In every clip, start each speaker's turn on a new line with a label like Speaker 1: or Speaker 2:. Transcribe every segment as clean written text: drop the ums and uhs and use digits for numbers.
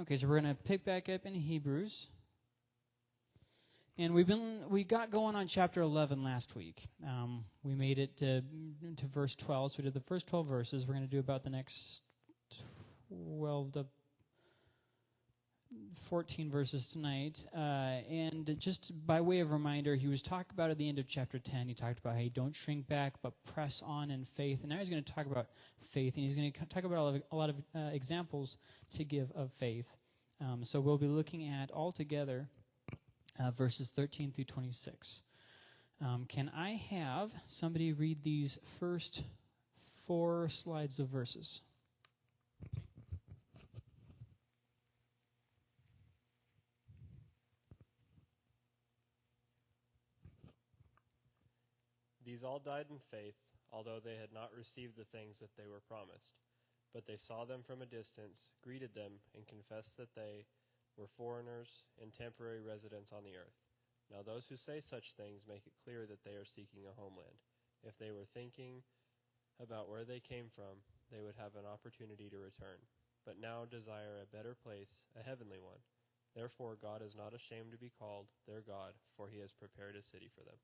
Speaker 1: Okay, so we're going to pick back up in Hebrews. And we got going on chapter 11 last week. We made it to verse 12, so we did the first 12 verses. We're going to do about the next 12 to 14 verses tonight. And just by way of reminder, he was talking about at the end of chapter 10, he talked about, hey, don't shrink back, but press on in faith. And now he's going to talk about faith, and he's going to talk about a lot of examples to give of faith. So we'll be looking at altogether verses 13 through 26. Can I have somebody read these first 4 slides of verses?
Speaker 2: These all died in faith, although they had not received the things that they were promised. But they saw them from a distance, greeted them, and confessed that they were foreigners and temporary residents on the earth. Now those who say such things make it clear that they are seeking a homeland. If they were thinking about where they came from, they would have an opportunity to return, but now desire a better place, a heavenly one. Therefore God is not ashamed to be called their God, for he has prepared a city for them.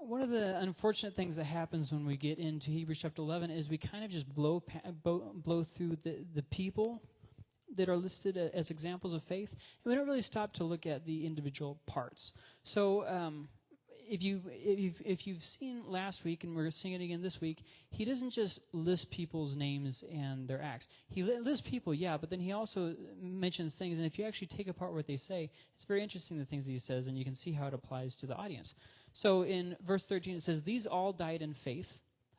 Speaker 1: One of the unfortunate things that happens when we get into Hebrews chapter 11 is we kind of just blow through the people that are listed as examples of faith, and we don't really stop to look at the individual parts. So if you've seen last week, and we're seeing it again this week, he doesn't just list people's names and their acts. He lists people, yeah, but then he also mentions things, and if you actually take apart what they say, it's very interesting the things that he says, and you can see how it applies to the audience. So in verse 13 it says, these all died in faith,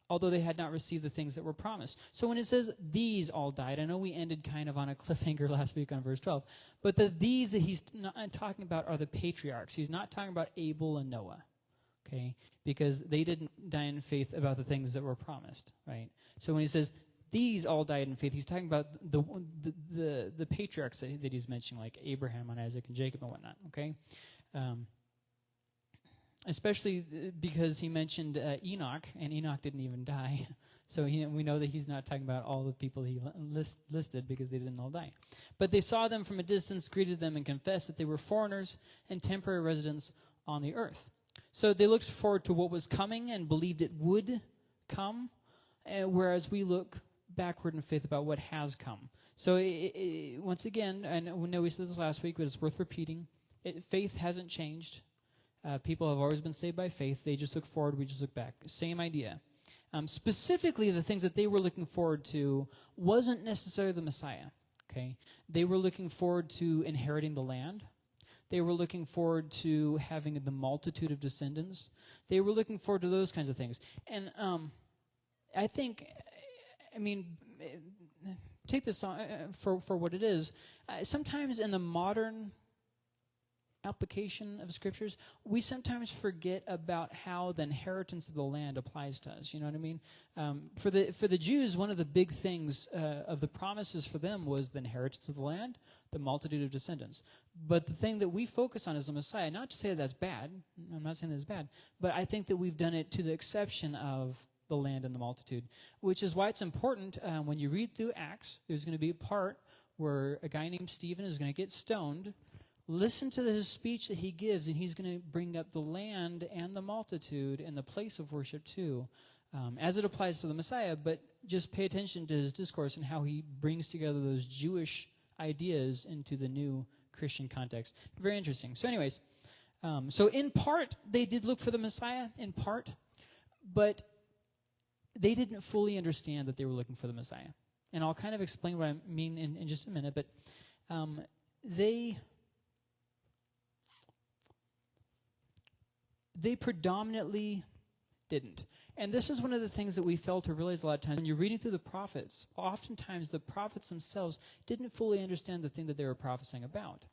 Speaker 1: although they had not received the things that were promised. So when it says these all died, I know we ended kind of on a cliffhanger last week on verse 12, but these that he's not talking about are the patriarchs. He's not talking about Abel and Noah, okay, because they didn't die in faith about the things that were promised, right? So when he says these all died in faith, he's talking about the patriarchs that he's mentioning, like Abraham and Isaac and Jacob and whatnot, okay? Especially because he mentioned Enoch, and Enoch didn't even die. So we know that he's not talking about all the people he listed because they didn't all die. But they saw them from a distance, greeted them, and confessed that they were foreigners and temporary residents on the earth. So they looked forward to what was coming and believed it would come, whereas we look backward in faith about what has come. So once again, I know we said this last week, but it's worth repeating. Faith hasn't changed. People have always been saved by faith. They just look forward, we just look back. Same idea. Specifically, the things that they were looking forward to wasn't necessarily the Messiah. Okay, they were looking forward to inheriting the land. They were looking forward to having the multitude of descendants. They were looking forward to those kinds of things. And I think, take this for what it is. Sometimes in the modern application of scriptures, we sometimes forget about how the inheritance of the land applies to us. You know what I mean? For the Jews, one of the big things of the promises for them was the inheritance of the land, the multitude of descendants. But the thing that we focus on is the Messiah. Not to say that's bad. I'm not saying that's bad. But I think that we've done it to the exception of the land and the multitude, which is why it's important when you read through Acts, there's going to be a part where a guy named Stephen is going to get stoned. Listen to his speech that he gives, and he's going to bring up the land and the multitude and the place of worship too, as it applies to the Messiah. But just pay attention to his discourse and how he brings together those Jewish ideas into the new Christian context. Very interesting. So anyways, so in part, they did look for the Messiah, in part, but they didn't fully understand that they were looking for the Messiah. And I'll kind of explain what I mean in just a minute, but they predominantly didn't. And this is one of the things that we fail to realize a lot of times. When you're reading through the prophets, oftentimes the prophets themselves didn't fully understand the thing that they were prophesying about.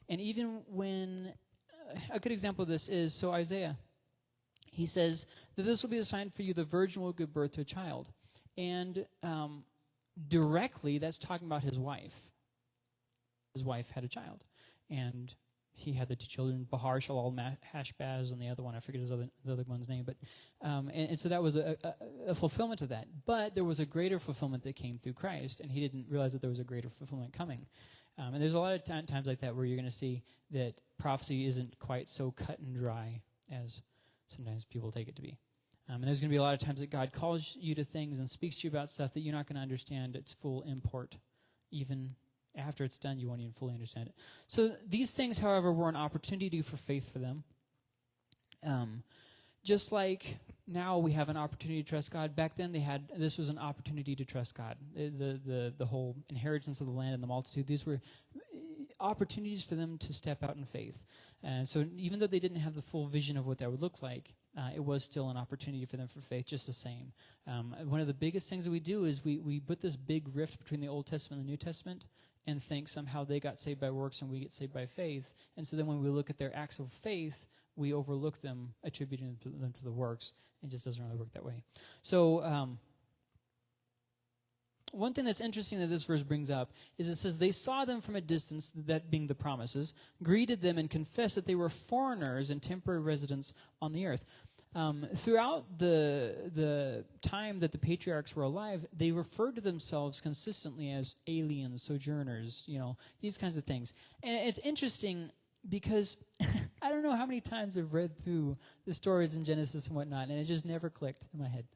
Speaker 1: And even when, a good example of this is, so Isaiah, he says that this will be a sign for you, the virgin will give birth to a child. And directly, that's talking about his wife. His wife had a child. And he had the two children, Bahar Shalal Hashbaz, and the other one, I forget the other one's name. But and so that was a fulfillment of that. But there was a greater fulfillment that came through Christ, and he didn't realize that there was a greater fulfillment coming. And there's a lot of times like that where you're going to see that prophecy isn't quite so cut and dry as sometimes people take it to be. And there's going to be a lot of times that God calls you to things and speaks to you about stuff that you're not going to understand its full import. Even after it's done, you won't even fully understand it. So these things, however, were an opportunity for faith for them. Just like now we have an opportunity to trust God, back then this was an opportunity to trust God. The whole inheritance of the land and the multitude, these were opportunities for them to step out in faith. And so even though they didn't have the full vision of what that would look like, it was still an opportunity for them for faith, just the same. One of the biggest things that we do is we put this big rift between the Old Testament and the New Testament and think somehow they got saved by works and we get saved by faith. And so then when we look at their acts of faith, we overlook them, attributing them to the works. It just doesn't really work that way. So one thing that's interesting that this verse brings up is it says, they saw them from a distance, that being the promises, greeted them and confessed that they were foreigners and temporary residents on the earth. Throughout the time that the patriarchs were alive, they referred to themselves consistently as aliens, sojourners, these kinds of things. And it's interesting because I don't know how many times I've read through the stories in Genesis and whatnot, and it just never clicked in my head.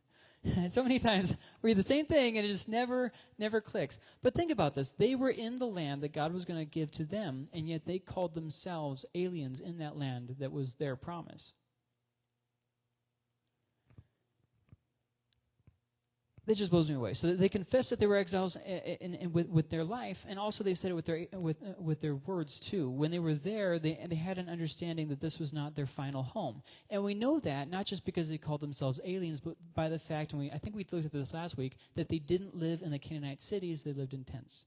Speaker 1: So many times I read the same thing, and it just never clicks. But think about this. They were in the land that God was going to give to them, and yet they called themselves aliens in that land that was their promise. That just blows me away. So they confessed that they were exiles with their life, and also they said it with their words too. When they were there, they had an understanding that this was not their final home, and we know that not just because they called themselves aliens, but by the fact, and I think we looked at this last week, that they didn't live in the Canaanite cities; they lived in tents.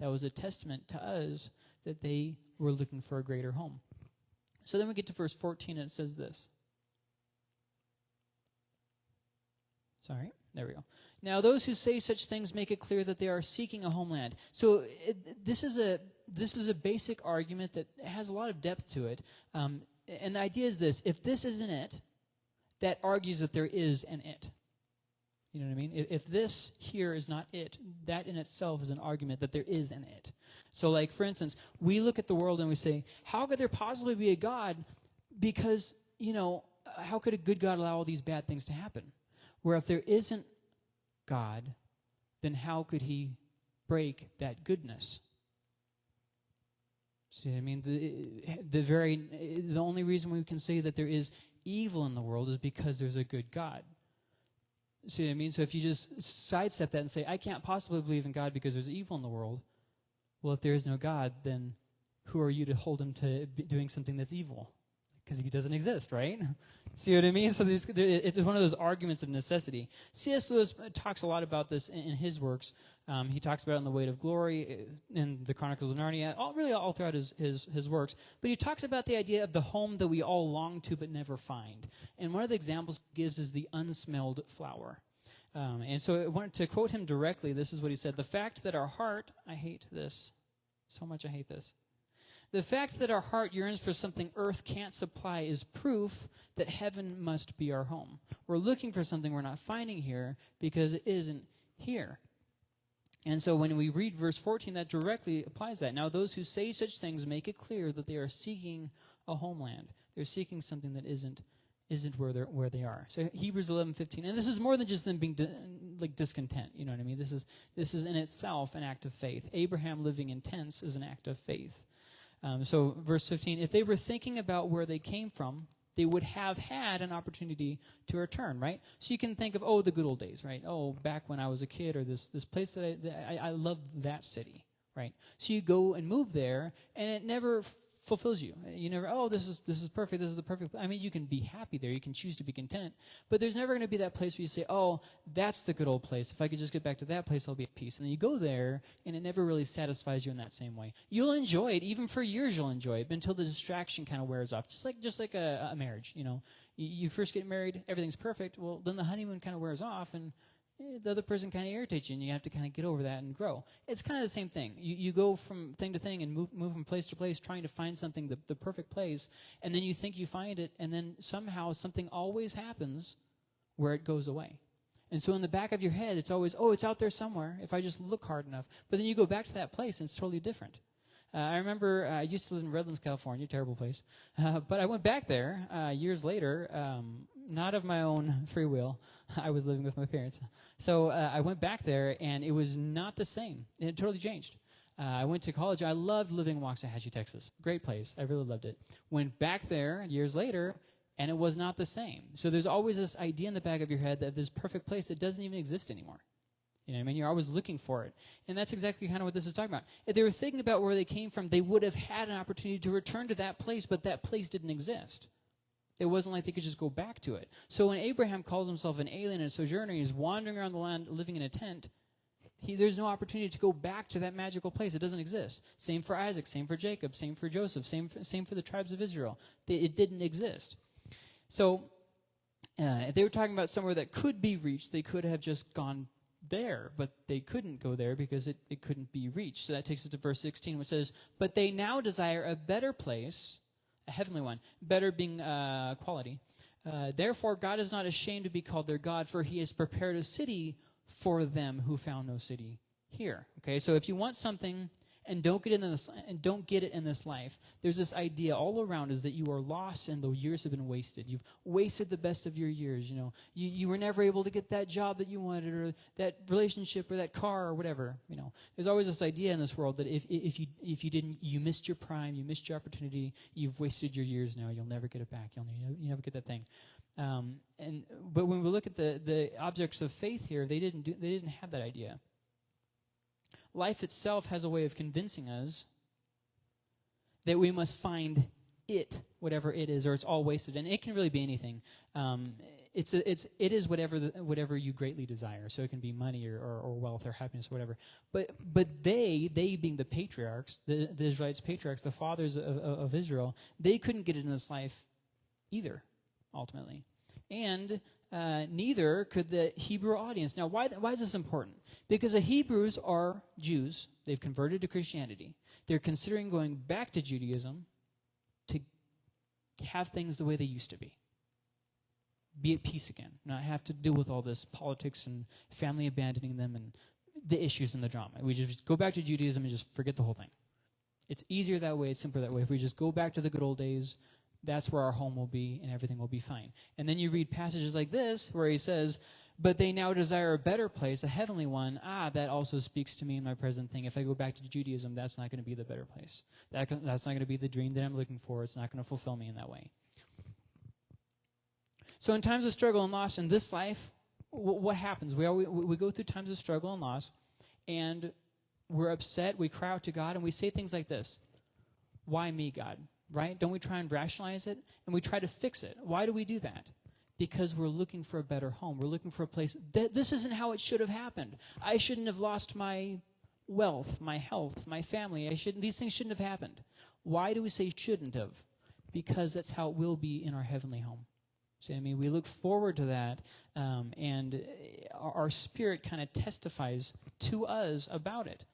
Speaker 1: That was a testament to us that they were looking for a greater home. So then we get to verse 14, and it says this. Sorry, there we go. Now, those who say such things make it clear that they are seeking a homeland. So this is a basic argument that has a lot of depth to it. And the idea is this: if this isn't it, that argues that there is an it. You know what I mean? If this here is not it, that in itself is an argument that there is an it. So, like, for instance, we look at the world and we say, how could there possibly be a God? Because, how could a good God allow all these bad things to happen? Where if there isn't God, then how could he break that goodness? See, I mean, the only reason we can say that there is evil in the world is because there's a good God. See what I mean? So if you just sidestep that and say, I can't possibly believe in God because there's evil in the world, well, if there is no God, then who are you to hold him to doing something that's evil? Because he doesn't exist, right? See what I mean? So it's one of those arguments of necessity. C.S. Lewis talks a lot about this in his works. He talks about it in The Weight of Glory, in the Chronicles of Narnia, all throughout his works. But he talks about the idea of the home that we all long to but never find. And one of the examples he gives is the unsmelled flower. And so I wanted to quote him directly. This is what he said. The fact that our heart, I hate this, so much I hate this. The fact that our heart yearns for something earth can't supply is proof that heaven must be our home. We're looking for something we're not finding here because it isn't here. And so when we read verse 14, that directly applies that. Now those who say such things make it clear that they are seeking a homeland. They're seeking something that isn't where they are. So Hebrews 11:15, and this is more than just them being discontent. You know what I mean? This is in itself an act of faith. Abraham living in tents is an act of faith. So verse 15, if they were thinking about where they came from, they would have had an opportunity to return, right? So you can think of, the good old days, right? Oh, back when I was a kid, or this place that I loved that city, right? So you go and move there, and it never fulfills you. You never, this is perfect, this is the perfect, I mean, you can be happy there, you can choose to be content, but there's never going to be that place where you say, that's the good old place. If I could just get back to that place, I'll be at peace. And then you go there, and it never really satisfies you in that same way. You'll enjoy it, even for years you'll enjoy it, until the distraction kind of wears off, just like a marriage, You first get married, everything's perfect, well, then the honeymoon kind of wears off, and the other person kind of irritates you, and you have to kind of get over that and grow. It's kind of the same thing. You go from thing to thing and move from place to place, trying to find something, the perfect place, and then you think you find it, and then somehow something always happens where it goes away. And so in the back of your head, it's always, oh, it's out there somewhere if I just look hard enough. But then you go back to that place, and it's totally different. I remember I used to live in Redlands, California, terrible place. But I went back there years later, not of my own free will. I was living with my parents. So I went back there, and it was not the same. It totally changed. I went to college. I loved living in Waxahachie, Texas. Great place. I really loved it. Went back there years later, and it was not the same. So there's always this idea in the back of your head that this perfect place that doesn't even exist anymore. You know what I mean? You're always looking for it. And that's exactly kind of what this is talking about. If they were thinking about where they came from, they would have had an opportunity to return to that place, but that place didn't exist. It wasn't like they could just go back to it. So when Abraham calls himself an alien and a sojourner, he's wandering around the land living in a tent, there's no opportunity to go back to that magical place. It doesn't exist. Same for Isaac, same for Jacob, same for Joseph, same for the tribes of Israel. It didn't exist. So if they were talking about somewhere that could be reached, they could have just gone there, but they couldn't go there because it couldn't be reached. So that takes us to verse 16, which says, "But they now desire a better place," a heavenly one, better being quality. "Therefore God is not ashamed to be called their God, for he has prepared a city for them who found no city here." Okay, so if you want something and don't get it in this life, there's this idea all around is that you are lost and the years have been wasted. You've wasted the best of your years. You know, you were never able to get that job that you wanted, or that relationship, or that car, or whatever. You know, there's always this idea in this world that if you didn't, you missed your prime, you missed your opportunity, you've wasted your years. Now you'll never get it back. You never get that thing. But when we look at the objects of faith here, they didn't have that idea. Life itself has a way of convincing us that we must find it, whatever it is, or it's all wasted. And it can really be anything. It is whatever you greatly desire. So it can be money or wealth or happiness or whatever. But they being the patriarchs, the Israelites patriarchs, the fathers of Israel, they couldn't get it in this life either, ultimately. And neither could the Hebrew audience. Now, why is this important? Because the Hebrews are Jews. They've converted to Christianity. They're considering going back to Judaism to have things the way they used to be at peace again, not have to deal with all this politics and family abandoning them and the issues and the drama. We just go back to Judaism and just forget the whole thing. It's easier that way. It's simpler that way. If we just go back to the good old days, that's where our home will be and everything will be fine. And then you read passages like this where he says, "But they now desire a better place, a heavenly one." That also speaks to me in my present thing. If I go back to Judaism, that's not going to be the better place. That's not going to be the dream that I'm looking for. It's not going to fulfill me in that way. So in times of struggle and loss in this life, what happens? We go through times of struggle and loss, and we're upset. We cry out to God, and we say things like this: "Why me, God?" Right? Don't we try and rationalize it? And we try to fix it. Why do we do that? Because we're looking for a better home. We're looking for a place. This isn't how it should have happened. I shouldn't have lost my wealth, my health, my family. These things shouldn't have happened. Why do we say shouldn't have? Because that's how it will be in our heavenly home. See what I mean? We look forward to that, and our spirit kind of testifies to us about it,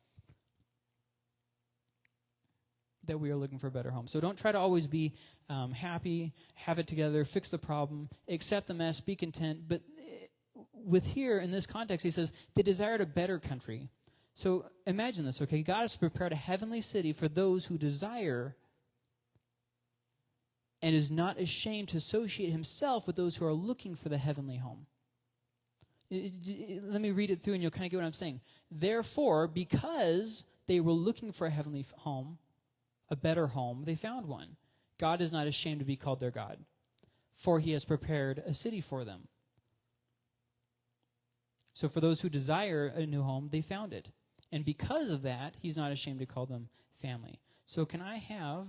Speaker 1: that we are looking for a better home. So don't try to always be happy, have it together, fix the problem, accept the mess, be content. But with here, in this context, he says, they desired a better country. So imagine this, okay? God has prepared a heavenly city for those who desire and is not ashamed to associate himself with those who are looking for the heavenly home. Let me read it through and you'll kind of get what I'm saying. Therefore, because they were looking for a heavenly home, a better home, they found one. God is not ashamed to be called their God, for he has prepared a city for them. So for those who desire a new home, they found it. And because of that, he's not ashamed to call them family. So can I have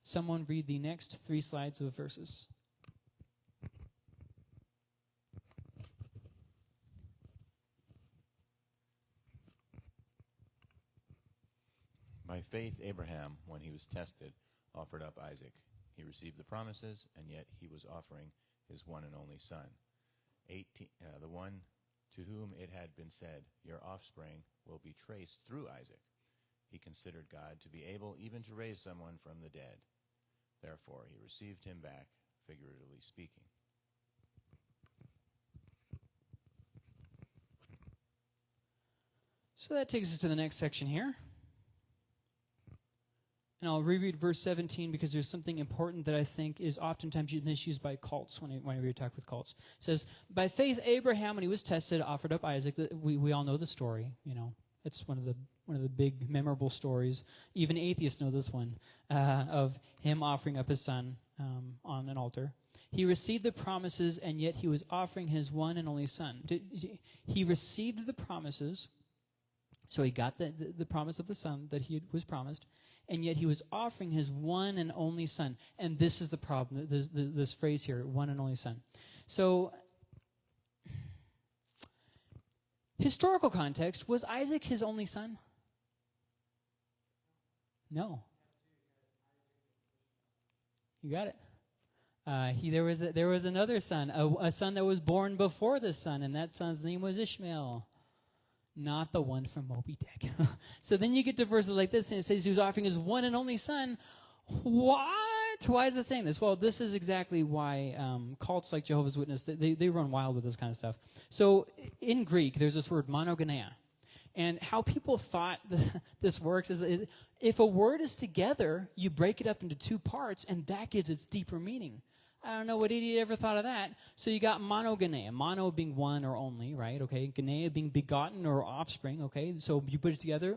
Speaker 1: someone read the next 3 slides of verses?
Speaker 3: By faith, Abraham, when he was tested, offered up Isaac. He received the promises, and yet he was offering his one and only son. The one to whom it had been said, "Your offspring will be traced through Isaac." He considered God to be able even to raise someone from the dead. Therefore, he received him back, figuratively speaking.
Speaker 1: So that takes us to the next section here. And I'll reread verse 17 because there's something important that I think is oftentimes misused by cults whenever you talk with cults. It says, by faith Abraham, when he was tested, offered up Isaac. We all know the story, you know. It's one of the big memorable stories. Even atheists know this one, of him offering up his son on an altar. He received the promises, and yet he was offering his one and only son. He received the promises, so he got the promise of the son that he was promised, and yet he was offering his one and only son. And this is the problem, this phrase here, one and only son. So, historical context, was Isaac his only son? No. You got it. There was another son, a son that was born before this son, and that son's name was Ishmael. Not the one from Moby Dick. So then you get to verses like this, and it says he was offering his one and only son. What? Why is it saying this? Well, this is exactly why cults like Jehovah's Witness, they run wild with this kind of stuff. So in Greek, there's this word monogeneia. And how people thought this works is if a word is together, you break it up into two parts, and that gives its deeper meaning. I don't know what idiot ever thought of that. So you got monogeneia, mono being one or only, right? Okay, geneia being begotten or offspring, okay? So you put it together,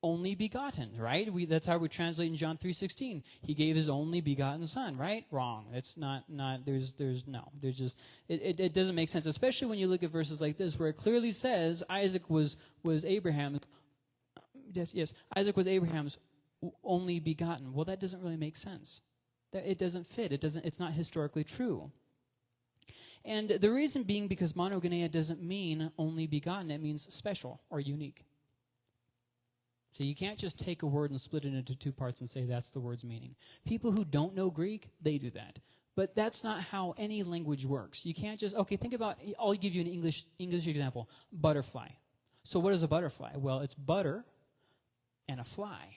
Speaker 1: only begotten, right? That's how we translate in John 3:16. He gave his only begotten son, right? Wrong. It's not there's just it doesn't make sense, especially when you look at verses like this where it clearly says Isaac was Abraham. Yes, Isaac was Abraham's only begotten. Well, that doesn't really make sense. It doesn't fit. It's not historically true. And the reason being because monogeneia doesn't mean only begotten. It means special or unique. So you can't just take a word and split it into two parts and say that's the word's meaning. People who don't know Greek, they do that. But that's not how any language works. You can't just, think about, I'll give you an English example. Butterfly. So what is a butterfly? Well, it's butter and a fly.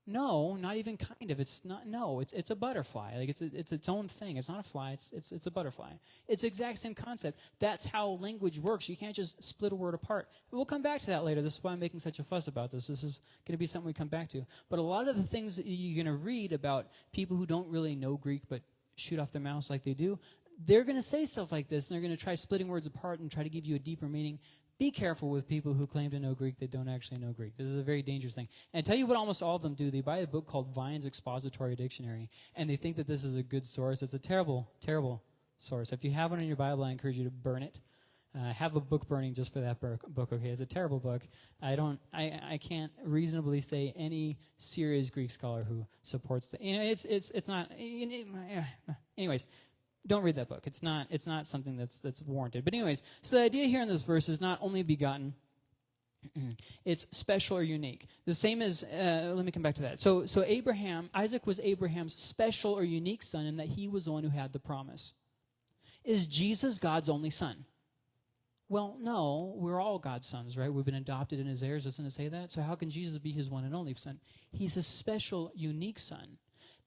Speaker 1: No, not even kind of. It's not. No, it's a butterfly. Like it's its own thing. It's not a fly. It's a butterfly. It's the exact same concept. That's how language works. You can't just split a word apart. We'll come back to that later. This is why I'm making such a fuss about this. This is going to be something we come back to. But a lot of the things that you're going to read about people who don't really know Greek but shoot off their mouths like they do, they're going to say stuff like this, and they're going to try splitting words apart and try to give you a deeper meaning. Be careful with people who claim to know Greek that don't actually know Greek. This is a very dangerous thing. And I tell you what almost all of them do. They buy a book called Vine's Expository Dictionary, and they think that this is a good source. It's a terrible, terrible source. If you have one in your Bible, I encourage you to burn it. Have a book burning just for that book, okay? It's a terrible book. I can't reasonably say any serious Greek scholar who supports it. It's not, anyways. Don't read that book. It's not something that's warranted. But anyways, so the idea here in this verse is not only begotten, it's special or unique. The same as, let me come back to that. So Isaac was Abraham's special or unique son in that he was the one who had the promise. Is Jesus God's only son? Well, no, we're all God's sons, right? We've been adopted in his heirs. Doesn't it say that? So how can Jesus be his one and only son? He's a special, unique son.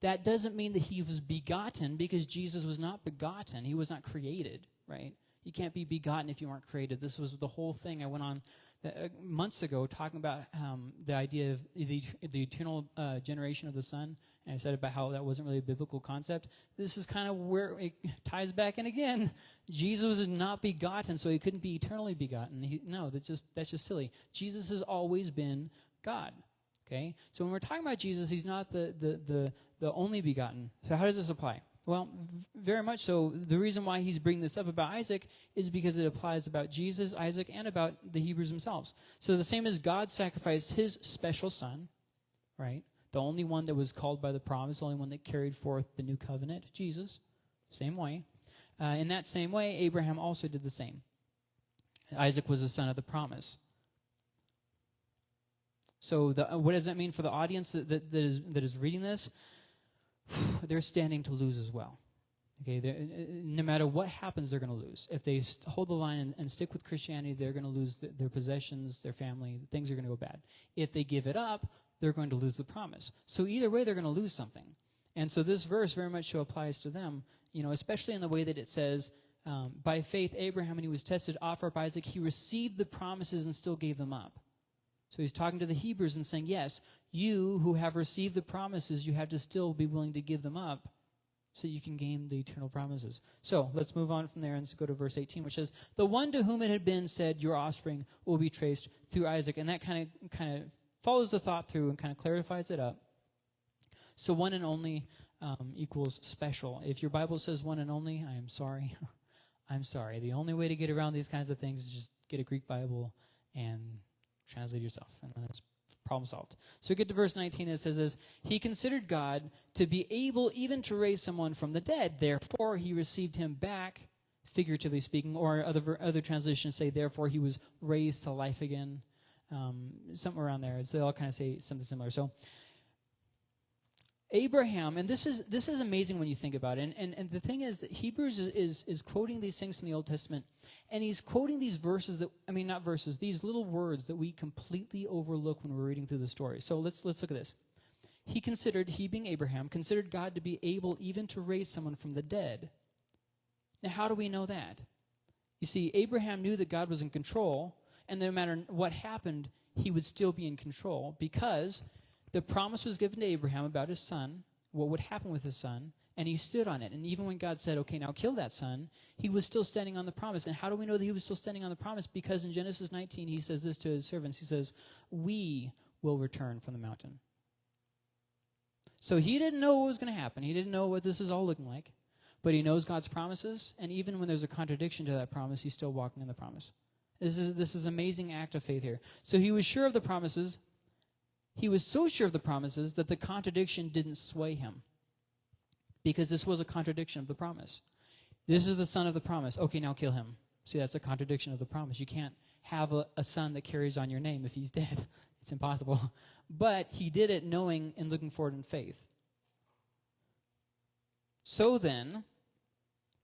Speaker 1: That doesn't mean that he was begotten, because Jesus was not begotten. He was not created, right? You can't be begotten if you weren't created. This was the whole thing I went on months ago talking about the idea of the eternal generation of the Son. And I said about how that wasn't really a biblical concept. This is kind of where it ties back in again. Jesus is not begotten, so he couldn't be eternally begotten. That's just silly. Jesus has always been God. Okay? So when we're talking about Jesus, he's not the only begotten. So how does this apply? Well, very much so. The reason why he's bringing this up about Isaac is because it applies about Jesus, Isaac, and about the Hebrews themselves. So the same as God sacrificed his special son, right? The only one that was called by the promise, the only one that carried forth the new covenant, Jesus, same way. In that same way, Abraham also did the same. Isaac was the son of the promise. So what does that mean for the audience that is reading this? They're standing to lose as well. Okay, no matter what happens, they're going to lose. If they hold the line and stick with Christianity, they're going to lose their possessions, their family. Things are going to go bad. If they give it up, they're going to lose the promise. So either way, they're going to lose something. And so this verse very much so applies to them, especially in the way that it says, by faith, Abraham, when he was tested, offered up Isaac, he received the promises and still gave them up. So he's talking to the Hebrews and saying, yes, you who have received the promises, you have to still be willing to give them up so you can gain the eternal promises. So let's move on from there and go to verse 18, which says, the one to whom it had been said, your offspring will be traced through Isaac. And that kind of follows the thought through and kind of clarifies it up. So one and only equals special. If your Bible says one and only, I am sorry. I'm sorry. The only way to get around these kinds of things is just get a Greek Bible and translate yourself. And that's problem solved. So we get to verse 19. It says this, he considered God to be able even to raise someone from the dead. Therefore, he received him back, figuratively speaking, or other translations say, therefore, he was raised to life again. Something around there. So they all kind of say something similar. So Abraham, and this is amazing when you think about it. And the thing is that Hebrews is quoting these things from the Old Testament, and he's quoting these verses these little words that we completely overlook when we're reading through the story. So let's look at this. He being Abraham, considered God to be able even to raise someone from the dead. Now, how do we know that? You see, Abraham knew that God was in control, and no matter what happened, he would still be in control because the promise was given to Abraham about his son, what would happen with his son, and he stood on it. And even when God said, okay, now kill that son, he was still standing on the promise. And how do we know that he was still standing on the promise? Because in Genesis 19, he says this to his servants. He says, we will return from the mountain. So he didn't know what was going to happen. He didn't know what this is all looking like. But he knows God's promises, and even when there's a contradiction to that promise, he's still walking in the promise. This is an amazing act of faith here. So he was sure of the promises. He was so sure of the promises that the contradiction didn't sway him, because this was a contradiction of the promise. This is the son of the promise. Okay, now kill him. See, that's a contradiction of the promise. You can't have a son that carries on your name if he's dead. It's impossible. But he did it knowing and looking forward in faith. So then,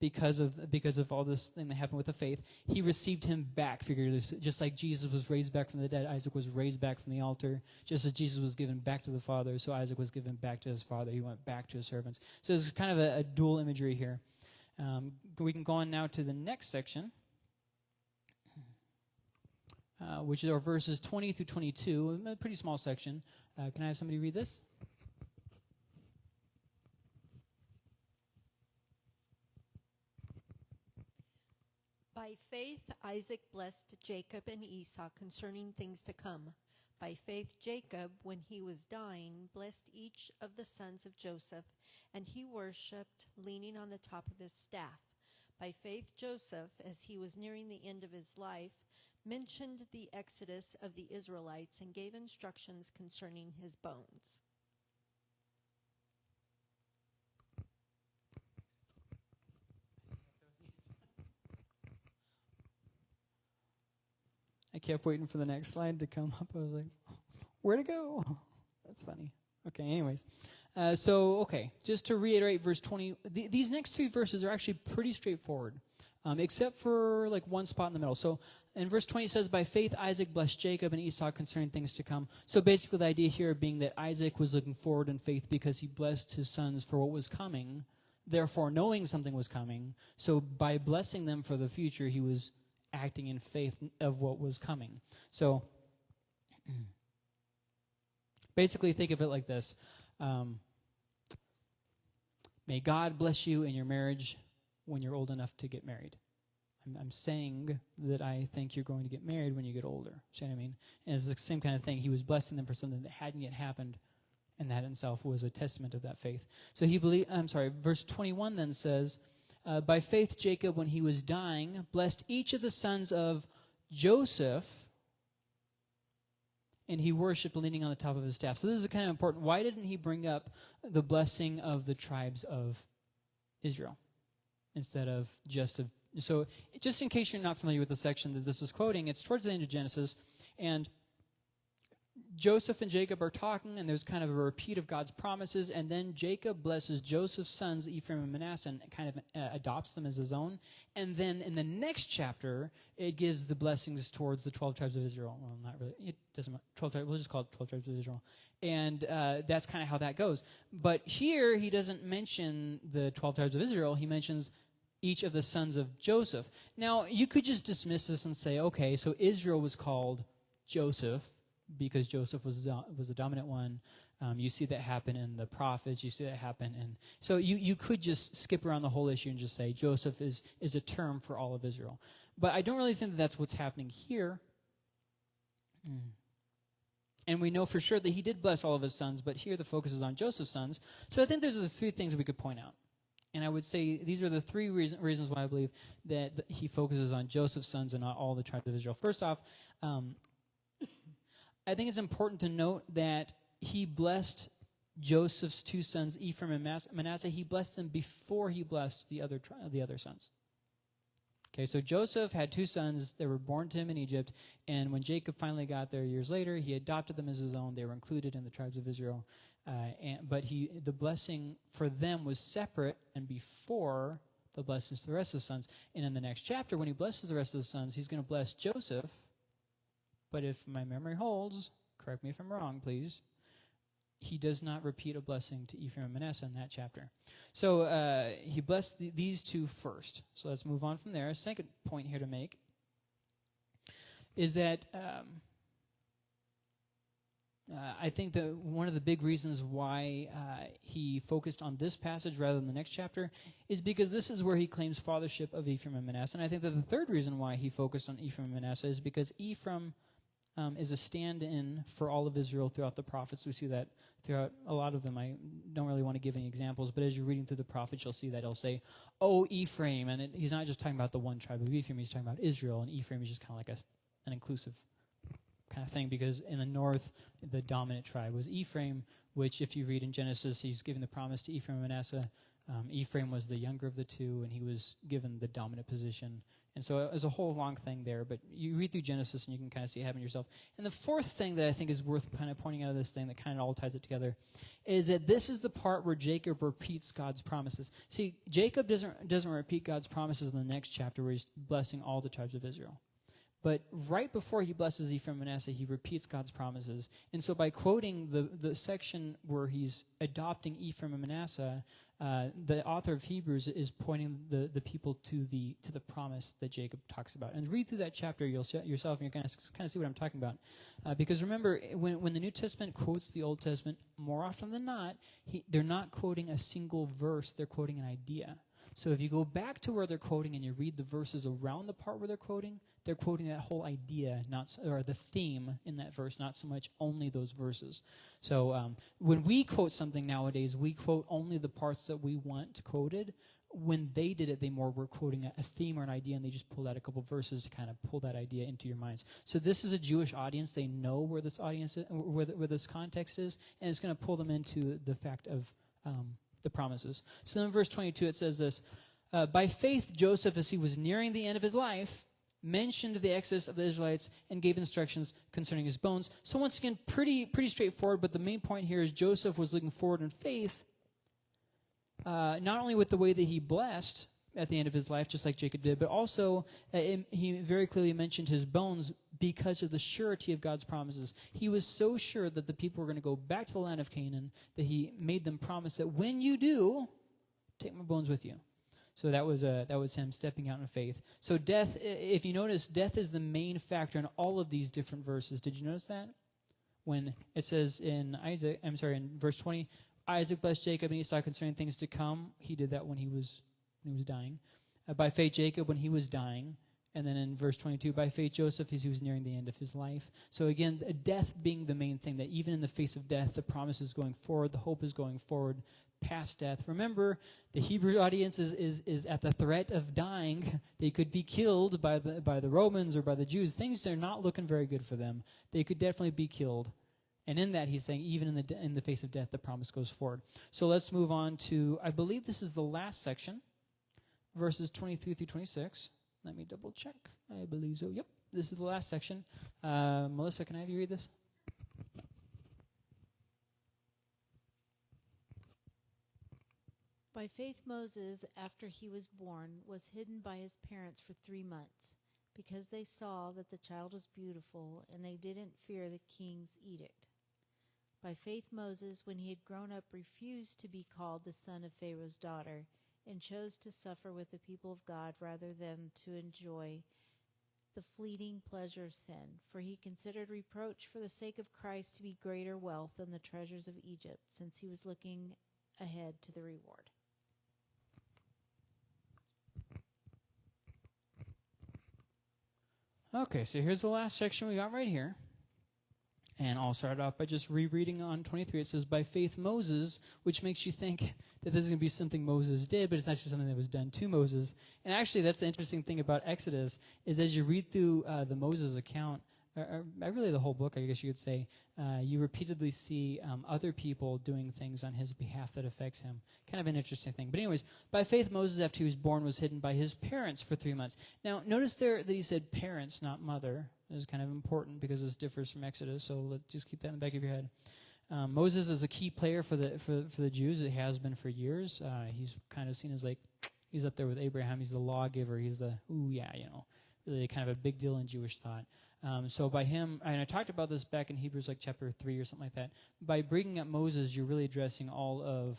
Speaker 1: because of all this thing that happened with the faith, he received him back figuratively. Just like Jesus was raised back from the dead, Isaac was raised back from the altar. Just as Jesus was given back to the Father, so Isaac was given back to his father. He went back to his servants. So there's kind of a dual imagery here. We can go on now to the next section, which are verses 20 through 22, a pretty small section. Can I have somebody read this?
Speaker 4: By faith, Isaac blessed Jacob and Esau concerning things to come. By faith, Jacob, when he was dying, blessed each of the sons of Joseph, and he worshipped, leaning on the top of his staff. By faith, Joseph, as he was nearing the end of his life, mentioned the exodus of the Israelites and gave instructions concerning his bones.
Speaker 1: I kept waiting for the next slide to come up. I was like, where'd it go? That's funny. Okay, anyways. Just to reiterate verse 20, these next three verses are actually pretty straightforward, except for like one spot in the middle. So in verse 20 it says, by faith Isaac blessed Jacob and Esau concerning things to come. So basically the idea here being that Isaac was looking forward in faith because he blessed his sons for what was coming, therefore knowing something was coming. So by blessing them for the future, he was acting in faith of what was coming. So basically think of it like this. May God bless you in your marriage when you're old enough to get married. I'm saying that I think you're going to get married when you get older. See what I mean? And it's the same kind of thing. He was blessing them for something that hadn't yet happened, and that in itself was a testament of that faith. So verse 21 then says, by faith Jacob, when he was dying, blessed each of the sons of Joseph, and he worshipped leaning on the top of his staff. So this is kind of important. Why didn't he bring up the blessing of the tribes of Israel instead of just of... So just in case you're not familiar with the section that this is quoting, it's towards the end of Genesis, and Joseph and Jacob are talking, and there's kind of a repeat of God's promises, and then Jacob blesses Joseph's sons, Ephraim and Manasseh, and kind of adopts them as his own. And then in the next chapter, it gives the blessings towards the 12 tribes of Israel. Well, not really. It doesn't matter. 12 tribes, we'll just call it 12 tribes of Israel. And that's kind of how that goes. But here, he doesn't mention the 12 tribes of Israel. He mentions each of the sons of Joseph. Now, you could just dismiss this and say, okay, so Israel was called Joseph because Joseph was the dominant one. You see that happen in the prophets. You see that happen in... So you could just skip around the whole issue and just say Joseph is a term for all of Israel. But I don't really think that that's what's happening here. And we know for sure that he did bless all of his sons, but here the focus is on Joseph's sons. So I think there's those three things we could point out. And I would say these are the three reasons why I believe that he focuses on Joseph's sons and not all the tribes of Israel. First off, I think it's important to note that he blessed Joseph's two sons, Ephraim and Manasseh. He blessed them before he blessed the other sons. Okay, so Joseph had two sons that were born to him in Egypt, and when Jacob finally got there years later, he adopted them as his own. They were included in the tribes of Israel. But the blessing for them was separate and before the blessings to the rest of the sons. And in the next chapter, when he blesses the rest of the sons, he's going to bless Joseph. But if my memory holds, correct me if I'm wrong, please, he does not repeat a blessing to Ephraim and Manasseh in that chapter. So he blessed these two first. So let's move on from there. A second point here to make is that I think that one of the big reasons why he focused on this passage rather than the next chapter is because this is where he claims fathership of Ephraim and Manasseh. And I think that the third reason why he focused on Ephraim and Manasseh is because Ephraim is a stand-in for all of Israel throughout the prophets. We see that throughout a lot of them. I don't really want to give any examples, but as you're reading through the prophets, you'll see that he'll say, "Oh, Ephraim," and he's not just talking about the one tribe of Ephraim, he's talking about Israel, and Ephraim is just kind of like an inclusive kind of thing, because in the north, the dominant tribe was Ephraim, which if you read in Genesis, he's giving the promise to Ephraim and Manasseh. Ephraim was the younger of the two, and he was given the dominant position. And so there's a whole long thing there, but you read through Genesis and you can kind of see it happen yourself. And the fourth thing that I think is worth kind of pointing out of this thing that kind of all ties it together is that this is the part where Jacob repeats God's promises. See, Jacob doesn't repeat God's promises in the next chapter where he's blessing all the tribes of Israel. But right before he blesses Ephraim and Manasseh, he repeats God's promises. And so by quoting the section where he's adopting Ephraim and Manasseh, the author of Hebrews is pointing the people to the promise that Jacob talks about. And read through that chapter yourself, and you're going to kind of see what I'm talking about. Because remember, when the New Testament quotes the Old Testament, more often than not, they're not quoting a single verse, they're quoting an idea. So if you go back to where they're quoting and you read the verses around the part where they're quoting that whole idea, or the theme in that verse, not so much only those verses. So when we quote something nowadays, we quote only the parts that we want quoted. When they did it, they more were quoting a theme or an idea, and they just pulled out a couple verses to kind of pull that idea into your minds. So this is a Jewish audience. They know where this audience is, where this context is, and it's going to pull them into the fact of the promises. So in verse 22 it says this, by faith Joseph, as he was nearing the end of his life, mentioned the exodus of the Israelites and gave instructions concerning his bones. So once again, pretty straightforward, but the main point here is Joseph was looking forward in faith, not only with the way that he blessed at the end of his life, just like Jacob did, but also he very clearly mentioned his bones because of the surety of God's promises. He was so sure that the people were going to go back to the land of Canaan that he made them promise that when you do, take my bones with you. So that was him stepping out in faith. So death, if you notice, death is the main factor in all of these different verses. Did you notice that? When it says in verse 20, Isaac blessed Jacob and Esau concerning things to come. He did that when he was dying. By faith, Jacob when he was dying. And then in verse 22, by faith, Joseph as he was nearing the end of his life. So again, death being the main thing, that even in the face of death, the promise is going forward, the hope is going forward past death. Remember, the Hebrew audience is at the threat of dying. They could be killed by the Romans or by the Jews. Things are not looking very good for them. They could definitely be killed. And in that, he's saying, even in the face of death, the promise goes forward. So let's move on to, I believe this is the last section, verses 23 through 26. Let me double check. I believe so. Yep, this is the last section. Melissa, can I have you read this?
Speaker 5: By faith, Moses, after he was born, was hidden by his parents for 3 months, because they saw that the child was beautiful, and they didn't fear the king's edict. By faith, Moses, when he had grown up, refused to be called the son of Pharaoh's daughter, and chose to suffer with the people of God rather than to enjoy the fleeting pleasure of sin. For he considered reproach for the sake of Christ to be greater wealth than the treasures of Egypt, since he was looking ahead to the reward.
Speaker 1: Okay, so here's the last section we got right here. And I'll start off by just rereading on 23. It says, by faith Moses, which makes you think that this is going to be something Moses did, but it's actually something that was done to Moses. And actually, that's the interesting thing about Exodus, is as you read through the Moses account, or really the whole book, I guess you could say, you repeatedly see other people doing things on his behalf that affects him. Kind of an interesting thing. But anyways, by faith Moses, after he was born, was hidden by his parents for 3 months. Now, notice there that he said parents, not mother. This is kind of important because this differs from Exodus, so let's just keep that in the back of your head. Moses is a key player for the Jews. It has been for years. He's kind of seen as like, he's up there with Abraham. He's the lawgiver. He's the, really kind of a big deal in Jewish thought. So by him, and I talked about this back in Hebrews like chapter 3 or something like that, by bringing up Moses, you're really addressing all of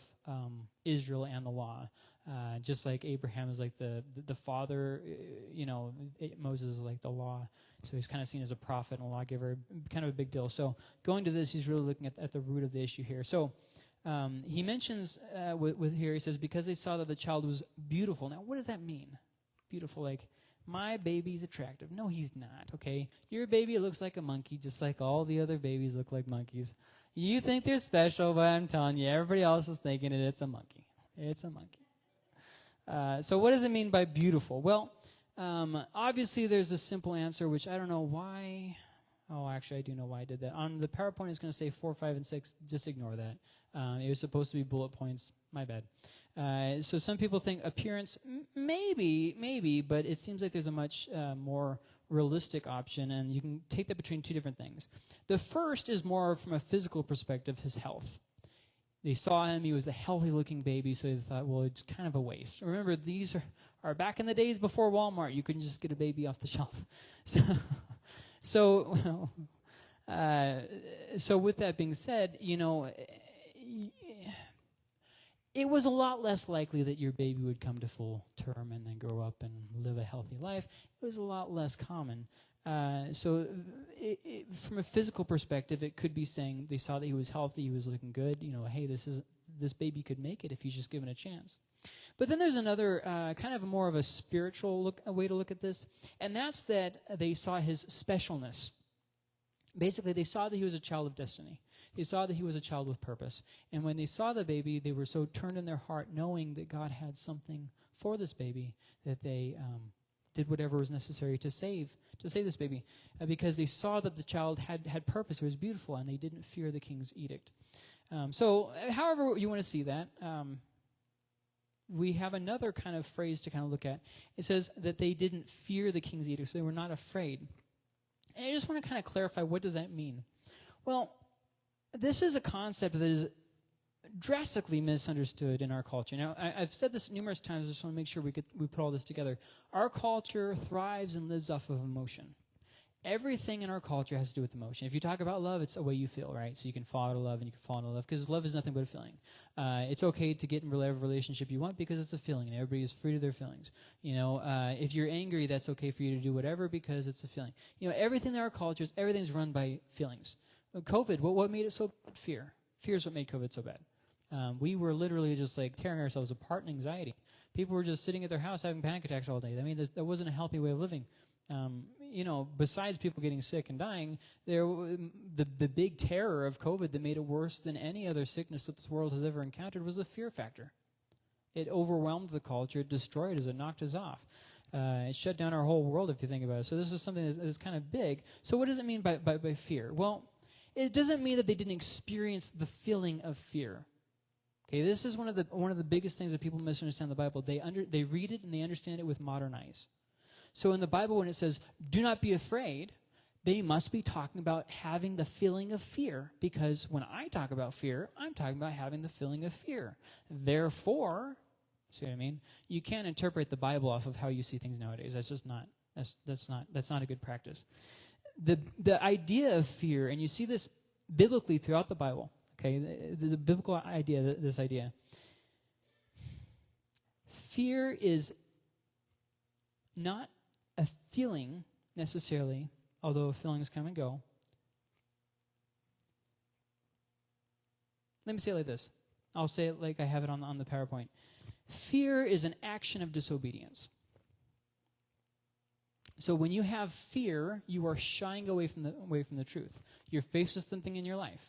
Speaker 1: Israel and the law. Just like Abraham is like the father, Moses is like the law. So he's kind of seen as a prophet and a lawgiver, kind of a big deal. So going to this, he's really looking at the root of the issue here. So he mentions with here, he says, because they saw that the child was beautiful. Now, what does that mean? Beautiful, like, my baby's attractive. No, he's not, okay? Your baby looks like a monkey, just like all the other babies look like monkeys. You think they're special, but I'm telling you, everybody else is thinking it's a monkey. It's a monkey. So what does it mean by beautiful? Well, obviously there's a simple answer, which I don't know why. Oh, actually, I do know why I did that. On the PowerPoint, it's going to say 4, 5, and 6. Just ignore that. It was supposed to be bullet points. My bad. So some people think appearance, maybe, but it seems like there's a much more realistic option, and you can take that between two different things. The first is more from a physical perspective, his health. They saw him, he was a healthy-looking baby, so they thought, well, it's kind of a waste. Remember, these are back in the days before Walmart. You couldn't just get a baby off the shelf. So with that being said, it was a lot less likely that your baby would come to full term and then grow up and live a healthy life. It was a lot less common. So from a physical perspective, it could be saying they saw that he was healthy, he was looking good. Hey, this baby could make it if he's just given a chance. But then there's another kind of more of a spiritual way to look at this, and that's that they saw his specialness. Basically, they saw that he was a child of destiny. They saw that he was a child with purpose. And when they saw the baby, they were so turned in their heart, knowing that God had something for this baby, that they did whatever was necessary to save this baby, because they saw that the child had purpose. It was beautiful, and they didn't fear the king's edict. So however you want to see that, we have another kind of phrase to kind of look at. It says that they didn't fear the king's edict, so they were not afraid. And I just want to kind of clarify, what does that mean? Well, this is a concept that is drastically misunderstood in our culture. Now, I've said this numerous times. I just want to make sure we put all this together. Our culture thrives and lives off of emotion. Everything in our culture has to do with emotion. If you talk about love, it's a way you feel, right? So you can fall out of love and you can fall into love, because love is nothing but a feeling. It's okay to get in whatever relationship you want because it's a feeling, and everybody is free to their feelings. If you're angry, that's okay for you to do whatever because it's a feeling. Everything in our cultures, everything's run by feelings. COVID, what made it so bad? Fear. Fear is what made COVID so bad. We were literally just like tearing ourselves apart in anxiety. People were just sitting at their house having panic attacks all day. I mean, that wasn't a healthy way of living. Besides people getting sick and dying, the big terror of COVID that made it worse than any other sickness that this world has ever encountered was the fear factor. It overwhelmed the culture. It destroyed us. It knocked us off. It shut down our whole world, if you think about it. So this is something that is kind of big. So what does it mean by fear? Well, it doesn't mean that they didn't experience the feeling of fear. Okay, this is one of the biggest things that people misunderstand the Bible. They read it and they understand it with modern eyes. So in the Bible, when it says, do not be afraid, they must be talking about having the feeling of fear, because when I talk about fear, I'm talking about having the feeling of fear. Therefore, See what I mean? You can't interpret the Bible off of how you see things nowadays. That's just not. That's not a good practice. The idea of fear, and you see this biblically throughout the Bible. Okay, the biblical idea. This idea. Fear is not a feeling necessarily, although feelings come and go. Let me say it like this. I'll say it like I have it on the PowerPoint. Fear is an action of disobedience. So when you have fear, you are shying away from the truth. You're faced with something in your life.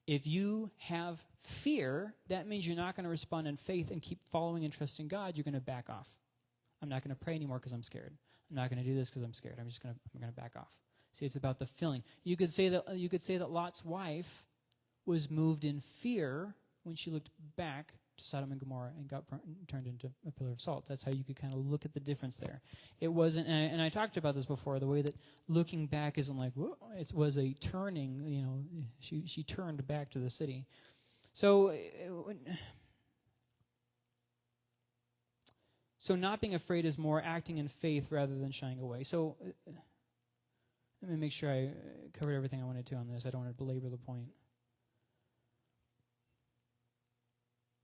Speaker 1: If you have fear, that means you're not going to respond in faith and keep following and trusting God. You're going to back off. I'm not going to pray anymore because I'm scared. I'm not going to do this because I'm scared. I'm going to back off. See, it's about the feeling. You could say that Lot's wife was moved in fear when she looked back to Sodom and Gomorrah and got turned into a pillar of salt. That's how you could kind of look at the difference there. It wasn't, and I talked about this before, the way that looking back isn't like, whoa, it was a turning, she turned back to the city. So not being afraid is more acting in faith rather than shying away. So let me make sure I covered everything I wanted to on this. I don't want to belabor the point.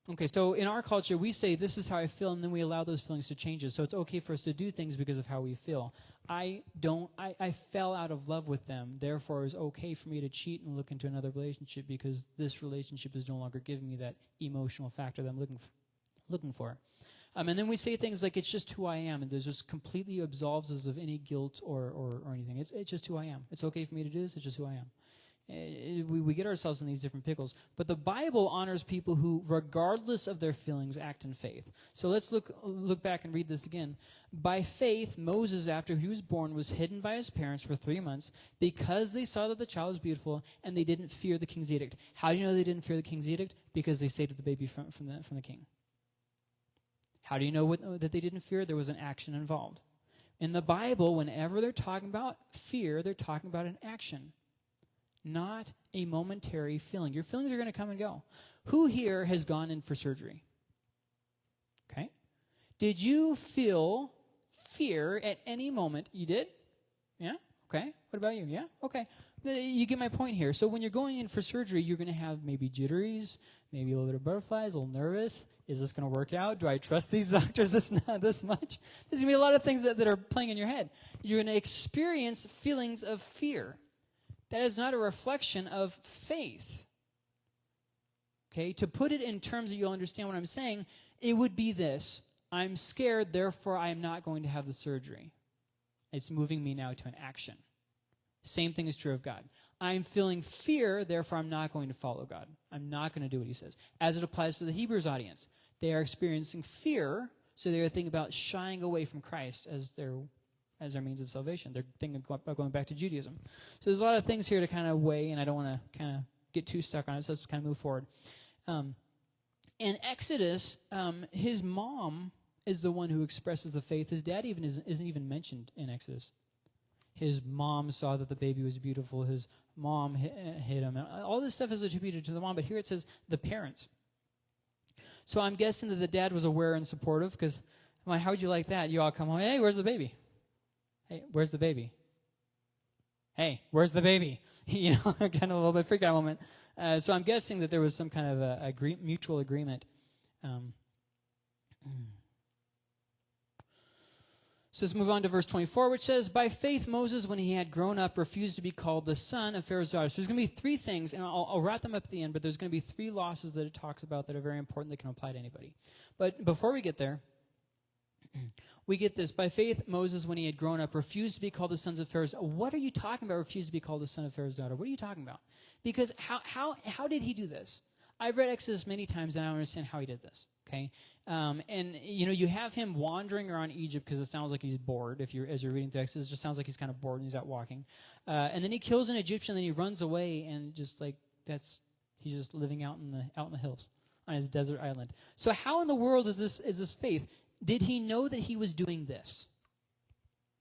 Speaker 1: Okay, so in our culture, we say, this is how I feel, and then we allow those feelings to change us. So it's okay for us to do things because of how we feel. I fell out of love with them. Therefore, it's okay for me to cheat and look into another relationship because this relationship is no longer giving me that emotional factor that I'm looking for. And then we say things like, it's just who I am, and this just completely absolves us of any guilt or anything. It's just who I am. It's okay for me to do this. It's just who I am. We get ourselves in these different pickles. But the Bible honors people who, regardless of their feelings, act in faith. So let's look back and read this again. By faith, Moses, after he was born, was hidden by his parents for 3 months because they saw that the child was beautiful and they didn't fear the king's edict. How do you know they didn't fear the king's edict? Because they saved the baby from the king. How do you know that they didn't fear? There was an action involved. In the Bible, whenever they're talking about fear, they're talking about an action. Not a momentary feeling. Your feelings are going to come and go. Who here has gone in for surgery? Okay. Did you feel fear at any moment? You did? Yeah? Okay. What about you? Yeah? Okay. You get my point here. So when you're going in for surgery, you're going to have maybe jitteries, maybe a little bit of butterflies, a little nervous. Is this going to work out? Do I trust these doctors this much? There's going to be a lot of things that are playing in your head. You're going to experience feelings of fear. That is not a reflection of faith. Okay, to put it in terms that you'll understand what I'm saying, it would be this. I'm scared, therefore I am not going to have the surgery. It's moving me now to an action. Same thing is true of God. I'm feeling fear, therefore I'm not going to follow God. I'm not going to do what he says. As it applies to the Hebrews audience, they are experiencing fear, so they're thinking about shying away from Christ as their means of salvation. They're thinking about going back to Judaism. So there's a lot of things here to kind of weigh, and I don't want to kind of get too stuck on it, so let's kind of move forward. In Exodus, his mom is the one who expresses the faith. His dad isn't even mentioned in Exodus. His mom saw that the baby was beautiful. His mom hit him. All this stuff is attributed to the mom, but here it says the parents. So I'm guessing that the dad was aware and supportive, because, how would you like that? You all come home, hey, where's the baby? Hey, where's the baby? Hey, where's the baby? Kind of a little bit freak out moment. So I'm guessing that there was some kind of a mutual agreement. So let's move on to verse 24, which says, by faith Moses, when he had grown up, refused to be called the son of Pharaoh's daughter. So there's going to be three things, and I'll wrap them up at the end, but there's going to be three losses that it talks about that are very important that can apply to anybody. But before we get there, we get this. By faith, Moses, when he had grown up, refused to be called the sons of Pharaoh's. What are you talking about, refused to be called the son of Pharaoh's daughter? What are you talking about? Because how did he do this? I've read Exodus many times, and I don't understand how he did this. Okay, and you have him wandering around Egypt because it sounds like he's bored. As you're reading through Exodus, it just sounds like he's kind of bored and he's out walking. And then he kills an Egyptian, and then he runs away, and just like he's just living out in the hills on his desert island. So how in the world is this faith? Did he know that he was doing this?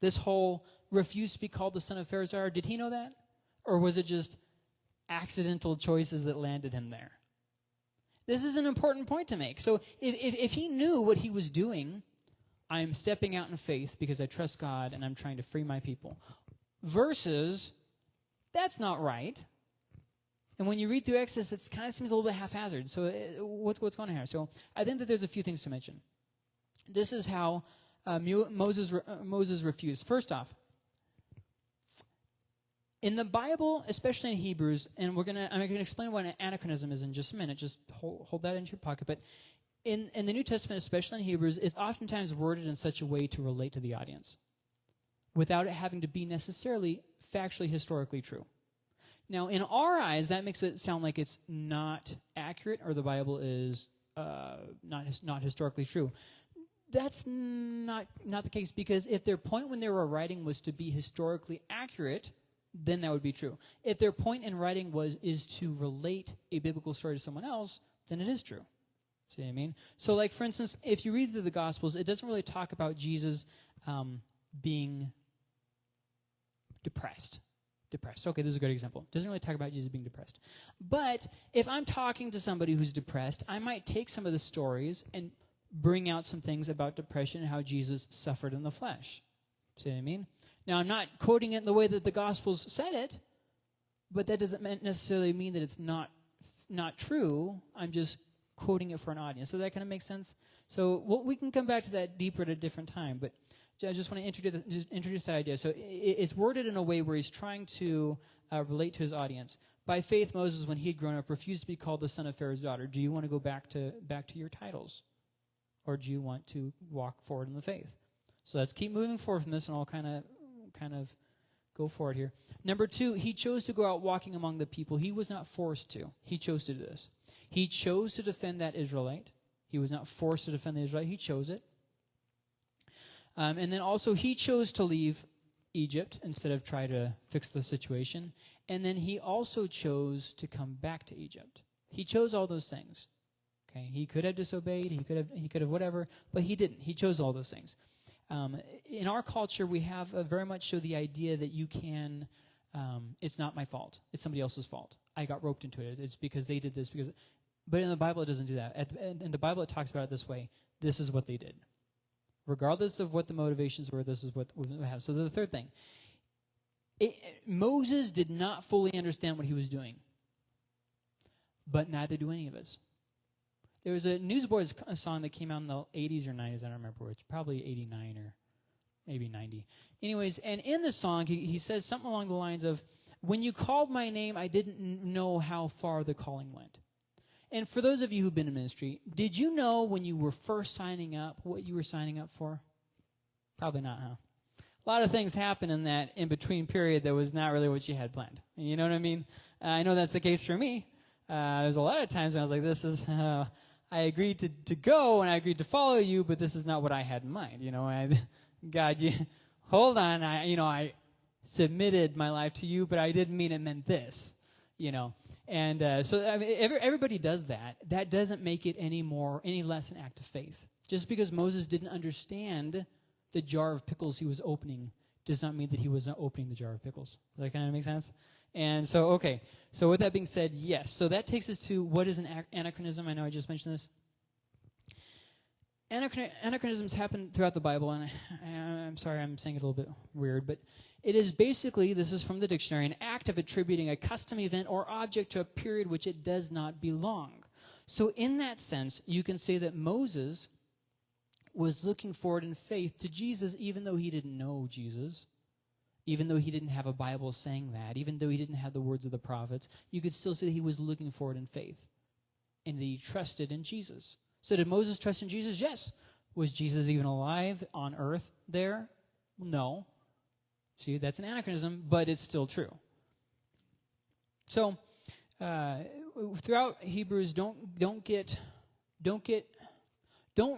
Speaker 1: This whole refuse to be called the son of Pharaoh's daughter, did he know that? Or was it just accidental choices that landed him there? This is an important point to make. So if he knew what he was doing, I'm stepping out in faith because I trust God and I'm trying to free my people, versus that's not right. And when you read through Exodus, it kind of seems a little bit haphazard. So what's going on here? So I think that there's a few things to mention. This is how Moses refused. First off, in the Bible, especially in Hebrews, and I'm going to explain what an anachronism is in just a minute. Just hold that into your pocket. But in the New Testament, especially in Hebrews, it's oftentimes worded in such a way to relate to the audience, without it having to be necessarily factually, historically true. Now, in our eyes, that makes it sound like it's not accurate, or the Bible is not historically true. That's not the case, because if their point when they were writing was to be historically accurate, then that would be true. If their point in writing is to relate a biblical story to someone else, then it is true. See what I mean? So, like, for instance, if you read through the Gospels, it doesn't really talk about Jesus being depressed. Okay, this is a good example. It doesn't really talk about Jesus being depressed. But if I'm talking to somebody who's depressed, I might take some of the stories and bring out some things about depression and how Jesus suffered in the flesh. See what I mean? Now, I'm not quoting it in the way that the Gospels said it, but that doesn't necessarily mean that it's not true. I'm just quoting it for an audience. Does that kind of make sense? So we can come back to that deeper at a different time, but I just want to introduce that idea. So it's worded in a way where he's trying to relate to his audience. By faith, Moses, when he had grown up, refused to be called the son of Pharaoh's daughter. Do you want to go back to your titles? Or do you want to walk forward in the faith? So let's keep moving forward from this, and I'll kind of go forward here. Number 2, he chose to go out walking among the people. He was not forced to. He chose to do this. He chose to defend that Israelite. He was not forced to defend the Israelite. He chose it. And then also he chose to leave Egypt instead of try to fix the situation. And then he also chose to come back to Egypt. He chose all those things. Okay, he could have disobeyed, he could have whatever, but he didn't. He chose all those things. In our culture, we have very much so the idea that you can, it's not my fault. It's somebody else's fault. I got roped into it. It's because they did this. But in the Bible, it doesn't do that. In the Bible, it talks about it this way. This is what they did. Regardless of what the motivations were, this is what we have. So the third thing. Moses did not fully understand what he was doing. But neither do any of us. There was a Newsboys song that came out in the 80s or 90s. I don't remember which. Probably 89 or maybe 90. Anyways, and in the song, he says something along the lines of, when you called my name, I didn't know how far the calling went. And for those of you who've been in ministry, did you know when you were first signing up what you were signing up for? Probably not, huh? A lot of things happen in that in-between period that was not really what you had planned. You know what I mean? I know that's the case for me. There's a lot of times when I was like, this is... I agreed to go and I agreed to follow you, but this is not what I had in mind. You know, God, hold on. I submitted my life to you, but I didn't mean it meant this. You know, and so I mean, everybody does that. That doesn't make it any less an act of faith. Just because Moses didn't understand the jar of pickles he was opening does not mean that he wasn't opening the jar of pickles. Does that kind of make sense? And so, okay. So with that being said, yes. So that takes us to what is an anachronism. I know I just mentioned this. Anachronisms happen throughout the Bible, and I'm sorry I'm saying it a little bit weird, but it is basically, this is from the dictionary, an act of attributing a custom, event, or object to a period which it does not belong. So in that sense, you can say that Moses was looking forward in faith to Jesus, even though he didn't know Jesus. Even though he didn't have a Bible saying that, even though he didn't have the words of the prophets, you could still say that he was looking forward in faith and that he trusted in Jesus. So did Moses trust in Jesus? Yes. Was Jesus even alive on earth there? No. See, that's an anachronism, but it's still true. So throughout Hebrews, don't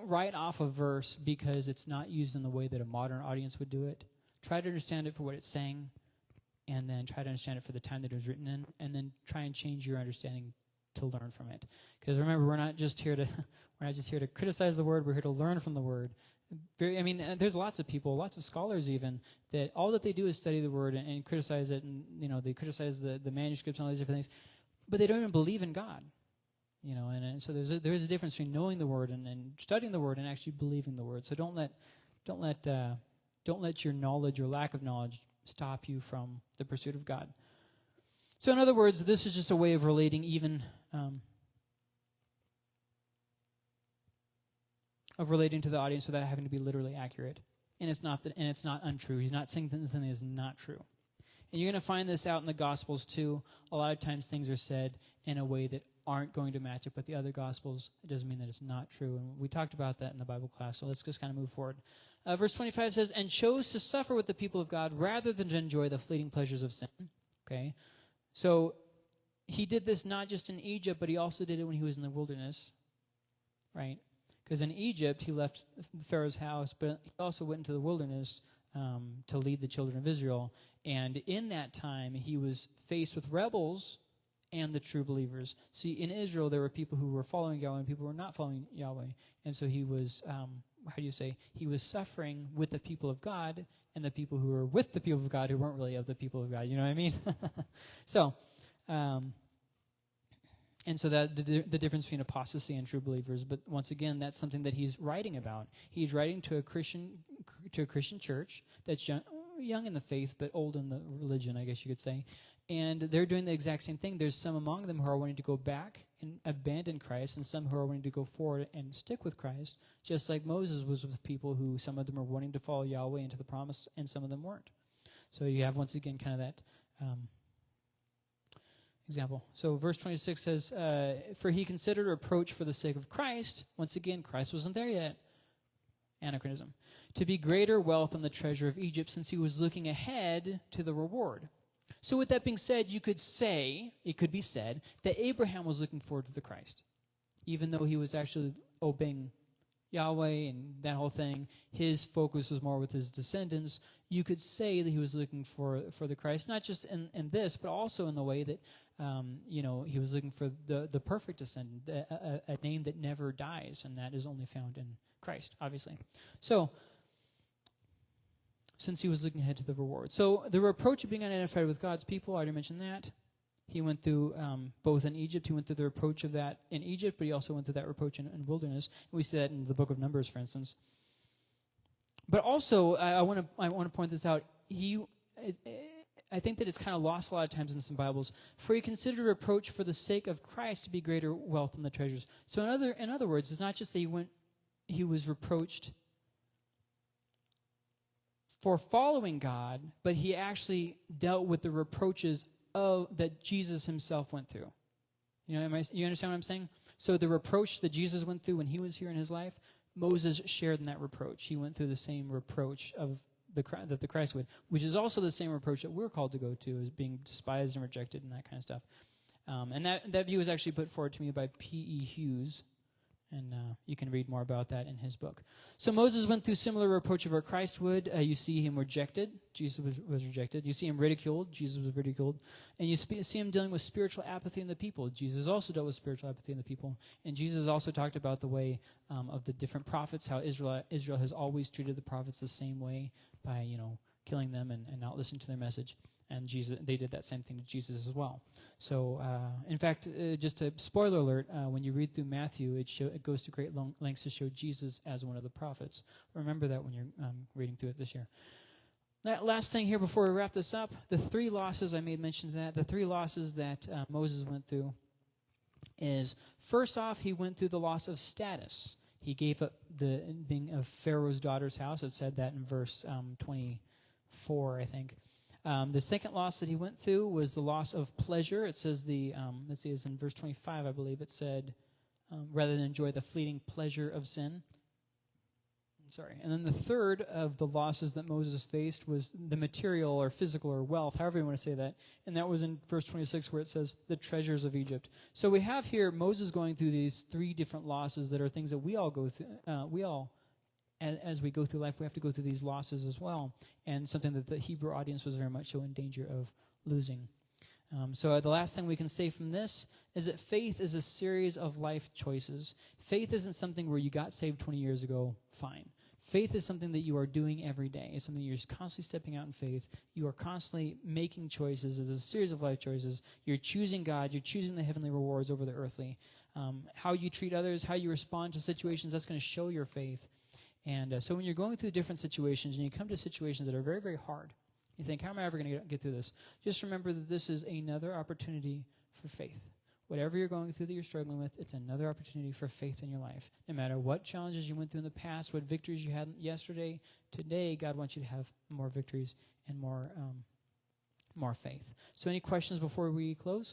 Speaker 1: write off a verse because it's not used in the way that a modern audience would do it. Try to understand it for what it's saying, and then try to understand it for the time that it was written in, and then try and change your understanding to learn from it. Because remember, we're not just here to criticize the word. We're here to learn from the word. There's lots of people, lots of scholars even, that all that they do is study the word and criticize it, and they criticize the manuscripts and all these different things, but they don't even believe in God. And so there's a difference between knowing the Word and studying the Word and actually believing the Word. So don't let your knowledge or lack of knowledge stop you from the pursuit of God. So in other words, this is just a way of relating to the audience without having to be literally accurate. And it's not untrue. He's not saying something that is not true. And you're going to find this out in the Gospels too. A lot of times things are said in a way that aren't going to match up with the other Gospels. It doesn't mean that it's not true. And we talked about that in the Bible class, so let's just kind of move forward. Verse 25 says, "And chose to suffer with the people of God rather than to enjoy the fleeting pleasures of sin." Okay? So he did this not just in Egypt, but he also did it when he was in the wilderness, right? Because in Egypt, he left Pharaoh's house, but he also went into the wilderness to lead the children of Israel. And in that time, he was faced with rebels and the true believers. See, in Israel, there were people who were following Yahweh and people who were not following Yahweh. And so he was, he was suffering with the people of God and the people who were with the people of God who weren't really of the people of God. You know what I mean? So, and so that the difference between apostasy and true believers. But once again, that's something that he's writing about. He's writing to a Christian church that's young in the faith, but old in the religion, I guess you could say. And they're doing the exact same thing. There's some among them who are wanting to go back and abandon Christ, and some who are wanting to go forward and stick with Christ, just like Moses was with people who some of them are wanting to follow Yahweh into the promise, and some of them weren't. So you have, once again, kind of that example. So verse 26 says, "For he considered reproach for the sake of Christ." Once again, Christ wasn't there yet. Anachronism. "To be greater wealth than the treasure of Egypt, since he was looking ahead to the reward." So with that being said, it could be said, that Abraham was looking forward to the Christ. Even though he was actually obeying Yahweh and that whole thing, his focus was more with his descendants. You could say that he was looking for the Christ, not just in this, but also in the way that, he was looking for the perfect descendant, a name that never dies, and that is only found in Christ, obviously. So, since he was looking ahead to the reward. So the reproach of being unidentified with God's people, I already mentioned that. He went through, both in Egypt, he went through the reproach of that in Egypt, but he also went through that reproach in wilderness. We see that in the book of Numbers, for instance. But also, I want to point this out. I think that it's kind of lost a lot of times in some Bibles. "For he considered reproach for the sake of Christ to be greater wealth than the treasures." So in other words, it's not just that he was reproached for following God, but he actually dealt with the reproaches that Jesus himself went through. You understand what I'm saying? So the reproach that Jesus went through when he was here in his life, Moses shared in that reproach. He went through the same reproach that the Christ would, which is also the same reproach that we're called to go to, as being despised and rejected and that kind of stuff. And that view was actually put forward to me by P.E. Hughes. And you can read more about that in his book. So Moses went through similar reproach of what Christ would. You see him rejected. Jesus was rejected. You see him ridiculed. Jesus was ridiculed. And you see him dealing with spiritual apathy in the people. Jesus also dealt with spiritual apathy in the people. And Jesus also talked about the way of the different prophets, how Israel has always treated the prophets the same way by, killing them and not listening to their message. And they did that same thing to Jesus as well. So, in fact, just a spoiler alert, when you read through Matthew, it goes to great lengths to show Jesus as one of the prophets. Remember that when you're reading through it this year. That last thing here before we wrap this up, the three losses, I made mention of that, the three losses that Moses went through is, first off, he went through the loss of status. He gave up the being of Pharaoh's daughter's house. It said that in verse 24, I think. The second loss that he went through was the loss of pleasure. It says it's in verse 25, I believe. It said, rather than enjoy the fleeting pleasure of sin. And then the third of the losses that Moses faced was the material or physical or wealth, however you want to say that. And that was in verse 26 where it says, the treasures of Egypt. So we have here Moses going through these three different losses that are things that we all go through. As we go through life, we have to go through these losses as well, and something that the Hebrew audience was very much so in danger of losing. So the last thing we can say from this is that faith is a series of life choices. Faith isn't something where you got saved 20 years ago, fine. Faith is something that you are doing every day. It's something you're constantly stepping out in faith. You are constantly making choices. It's a series of life choices. You're choosing God. You're choosing the heavenly rewards over the earthly. How you treat others, how you respond to situations, that's going to show your faith. And so when you're going through different situations and you come to situations that are very, very hard, you think, how am I ever going to get through this? Just remember that this is another opportunity for faith. Whatever you're going through that you're struggling with, it's another opportunity for faith in your life. No matter what challenges you went through in the past, what victories you had yesterday, today, God wants you to have more victories and more faith. So any questions before we close?